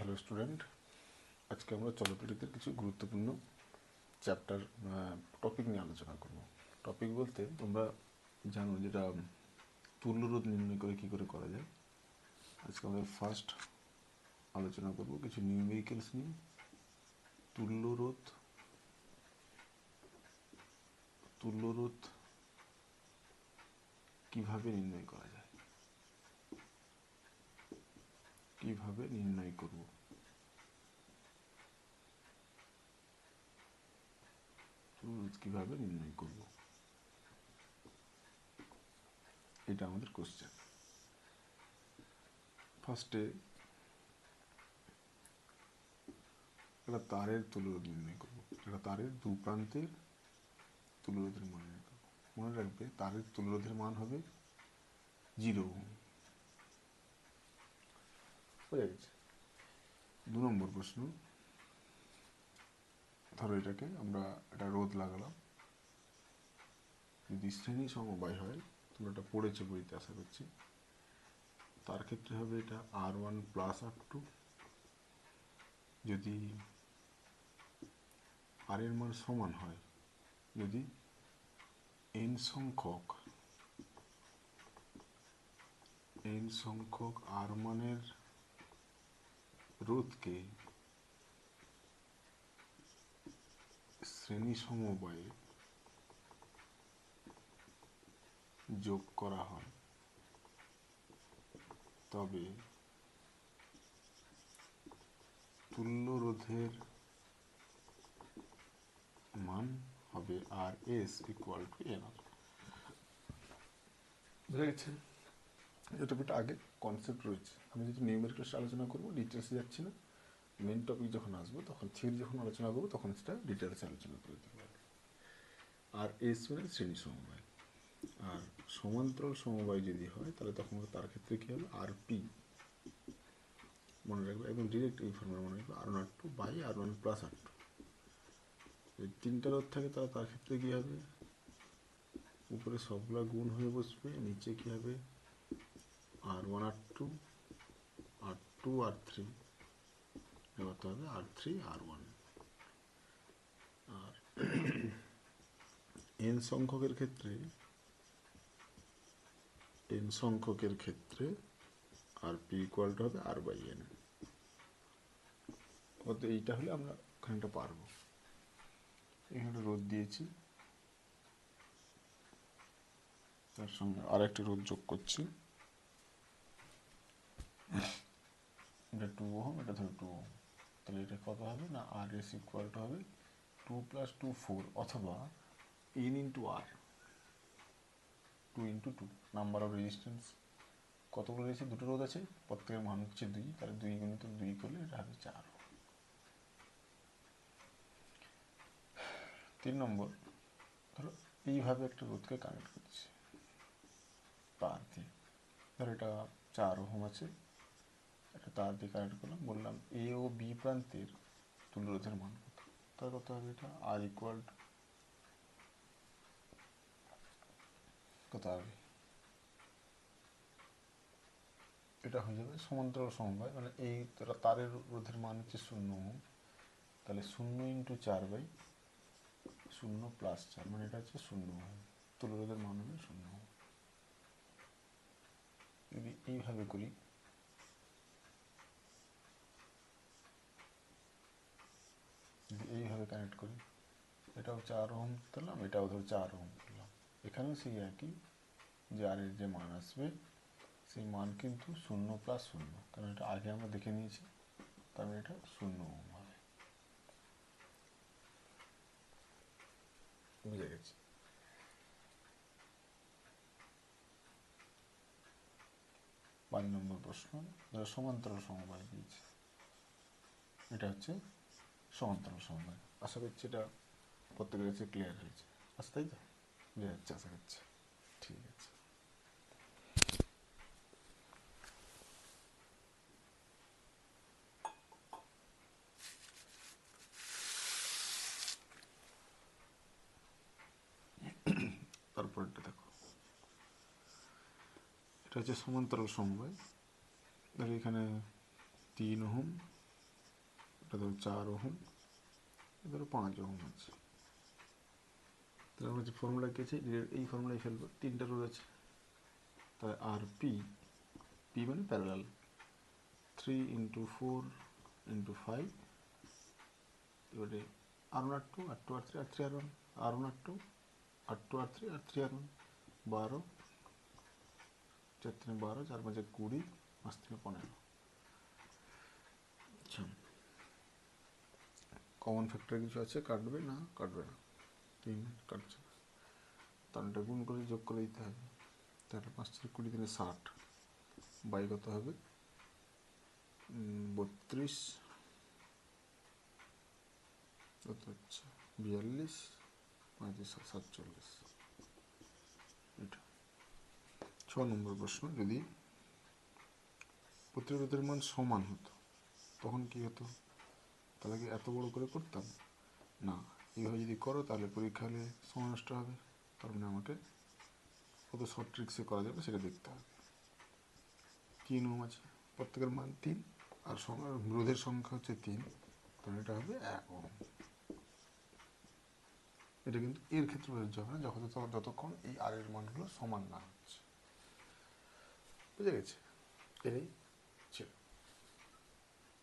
Hello student, আজকে আমরা চলপরিধির কিছু গুরুত্বপূর্ণ চ্যাপ্টার টপিক নিয়ে আলোচনা করব। টপিক বলতে তোমরা জানো যেটা তুল্যরোধ নির্ণয় করে কী করে করা যায়। আজকে আমাদের ফার্স্ট আলোচনা করব কিছু নিউমেরিক্যালস নিয়ে। তুল্যরোধ কিভাবে নির্ণয় করা যায়, কিভাবে নির্ণয় করব। কিভাবে নির্ণয় করব, এটা আমাদের কোশ্চেন। ফার্স্টে একটা তারের তুল্যরোধ নির্ণয় করব। একটা তারের দু প্রান্তের তুল্যরোধের মান নির্ণয় করব। মনে রাখবে তারের তুল্যরোধের মান হবে 0 ওহম। বোঝা গেছে? 2 নম্বর প্রশ্ন, ধরো এটাকে আমরা একটা রোধ লাগালাম। যদি শ্রেণী সমবায় হয়, তোমরা এটা পড়েছো বইতে আশা করছি, তার ক্ষেত্রে হবে এটা R1 প্লাস R2। যদি আর এর মান সমান হয়, যদি n সংখ্যক আর মানের রোধকে শ্রেণী সমবায়ে যোগ করা হয়, তবে তুল্য রোধের মান হবে RS ইকুয়াল টু NR। বুঝা গেছে? এটা আগে কনসেপ্ট রয়েছে। আমি যেহেতু নিউমেরিক্যালস আলোচনা করবো, ডিটেলসে যাচ্ছি না। মেন টপিক যখন আসবো, তখন থিওরি যখন আলোচনা করবো, তখন সেটা ডিটেলসে আলোচনা করে দিতে পারবো। আর এস মানে শ্রেণী সমবায়। আর সমান্তরাল সমবায় যদি হয়, তাহলে তখন তার ক্ষেত্রে কী হবে, RP। মনে রাখবে একদম ডিরেক্ট এই ফর্মুলা মনে রাখবে, R1 R2 by R1 plus R2। যদি 3টা রোধ থাকে তাহলে তার ক্ষেত্রে কী হবে, উপরে সবগুলা গুণ হয়ে বসবে, নিচে কী হবে R1 R2 R2 R3, এবার তো হবে R3 R1। আর n সংখ্যকের ক্ষেত্রে RP ইকুয়াল টু হবে R বাই N। অত এইটা হলে আমরা ওখানটা পারবো। এখানে রোধ দিয়েছি, তার সঙ্গে আরেকটা রোধ যোগ করছি। এটা 2 ওহম, এটা ধরো 2 ওহম। তাহলে এটা কত হবে না, RS ইকুয়াল টু হবে 2 প্লাস 2 4, অথবা N into R, 2 into 2 number of resistance. কতগুলো রয়েছে, দুটো রোধ আছে, প্রত্যেকের মান হচ্ছে 2, তাহলে 2 গুণিত 2 করলে এটা হবে 4। 3 নম্বর, ধরো এইভাবে একটা রোধকে কানেক্ট করছি তার দিয়ে। ধরো এটা 4 ওহম আছে, এটা তার দিয়ে কানেক্ট করলাম। বললাম এ ও বি প্রান্তের তুল্যরোধের মান কত, তার কত হবে, এটা আর ইকুয়াল টু কত হবে, এটা হয়ে যাবে সমান্তরাল সমবায়। মানে এই তারের রোধের মান হচ্ছে 0 ওহম, তাহলে 0 ইন্টু 4 বাই 0 প্লাস 4, মানে এটা হচ্ছে 0 ওহম। তুল্যরোধের মান হবে 0 ওহম। যদি এইভাবে করি, যদি এইভাবে কানেক্ট করি, এটাও 4 ওহম ধরলাম, এটাও ধরো 4 ওহম ধরলাম। এখানেও সেই একই, যে আর এর যে মান আসবে সেই মান কিন্তু 0 প্লাস 0, কারণ এটা আগে আমরা দেখে নিয়েছি, তার মানে এটা 0 ওহম হবে। বুঝে গেছি? 5 নম্বর প্রশ্ন, যারা সমান্তরাল সমবায় দিয়েছে, এটা হচ্ছে সমান্তরাল সমবায়। আশা করছি এটা প্রত্যেকের কাছে ক্লিয়ার হয়েছে। আচ্ছা, তাই তো বুঝে যাচ্ছে আশা করছি। ঠিক আছে, তারপরটা দেখো, এটা হচ্ছে সমান্তরাল সমবায়। দেখো এখানে 3 ওহম এটা ধরো 4 ওহম, ধরো 5 ওহম আছে। তাহলে আমরা যে ফর্মুলা কেছি এই ফর্মুলায় ফেলবো, 3টা রোধ আছে, তাই আর পি, পি মানে প্যারালাল, 3 × 4 × 5, এবারে R1 R2 R2 R3 R3 R1 R1 R2 R2 R3 R3 R1, 12, 4 3 12, 4 5 20, 5 3 15। আচ্ছা, কমন ফ্যাক্টর কিছু আছে, কাটবে না? কাটবে না, 3 কাটছে না, তাহলে এটা গুণ করে যোগ করে দিতে হবে। তাহলে 5 4 20 3 60, বাই কত হবে 32, কত হচ্ছে 42, 35 47। এটা 6 নম্বর প্রশ্ন। যদি প্রতিরোধের মান সমান হতো তখন কি হতো? তাহলে কি এত বড় করে করতাম না? এইভাবে যদি করো তাহলে পরীক্ষা হলে সময় নষ্ট হবে। তার মানে আমাকে কত শর্ট ট্রিক্সে করা যাবে সেটা দেখতে হবে। কী নিয়ম আছে? প্রত্যেকের মান 3 আর রোধের সংখ্যা হচ্ছে 3, তাহলে এটা হবে 1 ওহম। এটা কিন্তু এর ক্ষেত্রে প্রযোজ্য হবে না, যতক্ষণ এই আর এর মানগুলো সমান না হচ্ছে। বুঝে গেছে? এটাই ছিল।